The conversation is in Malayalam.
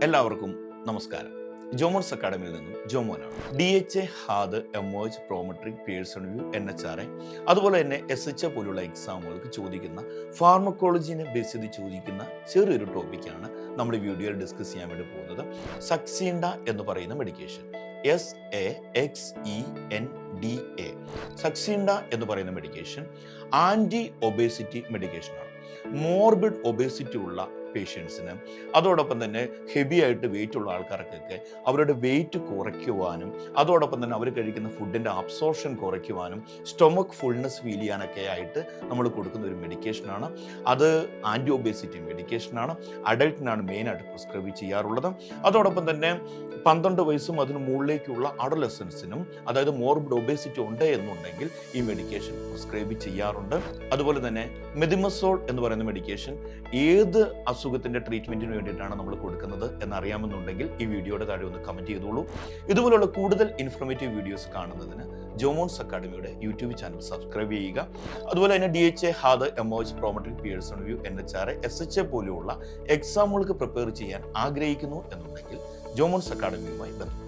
എല്ലാവർക്കും നമസ്കാരം. ജോമോൺസ് അക്കാഡമിയിൽ നിന്നും ജോമോനാണ്. DHA, HAAD, emerge, Prometric, Pearson VUE, NHRA അതുപോലെ തന്നെ SHA പോലുള്ള എക്സാമുകൾക്ക് ചോദിക്കുന്ന ഫാർമക്കോളജിനെ ബേസ് ചെയ്ത് ചോദിക്കുന്ന ചെറിയൊരു ടോപ്പിക്കാണ് നമ്മൾ ഈ വീഡിയോയിൽ ഡിസ്കസ് ചെയ്യാൻ വേണ്ടി പോകുന്നത്. സക്സീൻഡ എന്ന് പറയുന്ന മെഡിക്കേഷൻ, SAXENDA. സക്സീൻഡ എന്ന് പറയുന്ന മെഡിക്കേഷൻ ആൻറ്റി ഒബേസിറ്റി മെഡിക്കേഷനാണ്. മോർബിഡ് ഒബേസിറ്റി ഉള്ള പേഷ്യൻസിന്, അതോടൊപ്പം തന്നെ ഹെവി ആയിട്ട് വെയിറ്റ് ഉള്ള ആൾക്കാർക്കൊക്കെ അവരുടെ വെയിറ്റ് കുറയ്ക്കുവാനും, അതോടൊപ്പം തന്നെ അവർ കഴിക്കുന്ന ഫുഡിൻ്റെ അബ്സോർപ്ഷൻ കുറയ്ക്കുവാനും, സ്റ്റൊമക്ക് ഫുൾനെസ് ഫീൽ ചെയ്യാനൊക്കെ ആയിട്ട് നമ്മൾ കൊടുക്കുന്ന ഒരു മെഡിക്കേഷനാണ്. അത് ആൻറ്റി ഒബേസിറ്റി മെഡിക്കേഷനാണ്. അഡൽട്ടിനാണ് മെയിനായിട്ട് പ്രിസ്ക്രൈബ് ചെയ്യാറുള്ളത്. അതോടൊപ്പം തന്നെ 12 വയസ്സും അതിന് മുകളിലേക്കുള്ള അഡോലസൻസിനും, അതായത് മോർബിഡ് ഒബേസിറ്റി ഉണ്ട് എന്നുണ്ടെങ്കിൽ ഈ മെഡിക്കേഷൻ പ്രിസ്ക്രൈബ് ചെയ്യാറുണ്ട്. അതുപോലെ തന്നെ മെതിമസോൾ എന്ന് പറയുന്ന മെഡിക്കേഷൻ ഏത് അസുഖത്തിൻ്റെ ട്രീറ്റ്മെൻറ്റിന് വേണ്ടിയിട്ടാണ് നമ്മൾ കൊടുക്കുന്നത് എന്നറിയാമെന്നുണ്ടെങ്കിൽ ഈ വീഡിയോയുടെ താഴെ ഒന്ന് കമൻറ്റ് ചെയ്തോളൂ. ഇതുപോലുള്ള കൂടുതൽ ഇൻഫോർമേറ്റീവ് വീഡിയോസ് കാണുന്നതിന് ജോമോൺസ് അക്കാഡമിയുടെ യൂട്യൂബ് ചാനൽ സബ്സ്ക്രൈബ് ചെയ്യുക. അതുപോലെ തന്നെ DHA, HAAD, emerge, Prometric, Pearson VUE, NHRA, SHA പോലെയുള്ള എക്സാമുകൾക്ക് പ്രിപ്പയർ ചെയ്യാൻ ആഗ്രഹിക്കുന്നു എന്നുണ്ടെങ്കിൽ ജോമോൺസ് അക്കാഡമിയുമായി ബന്ധപ്പെടും.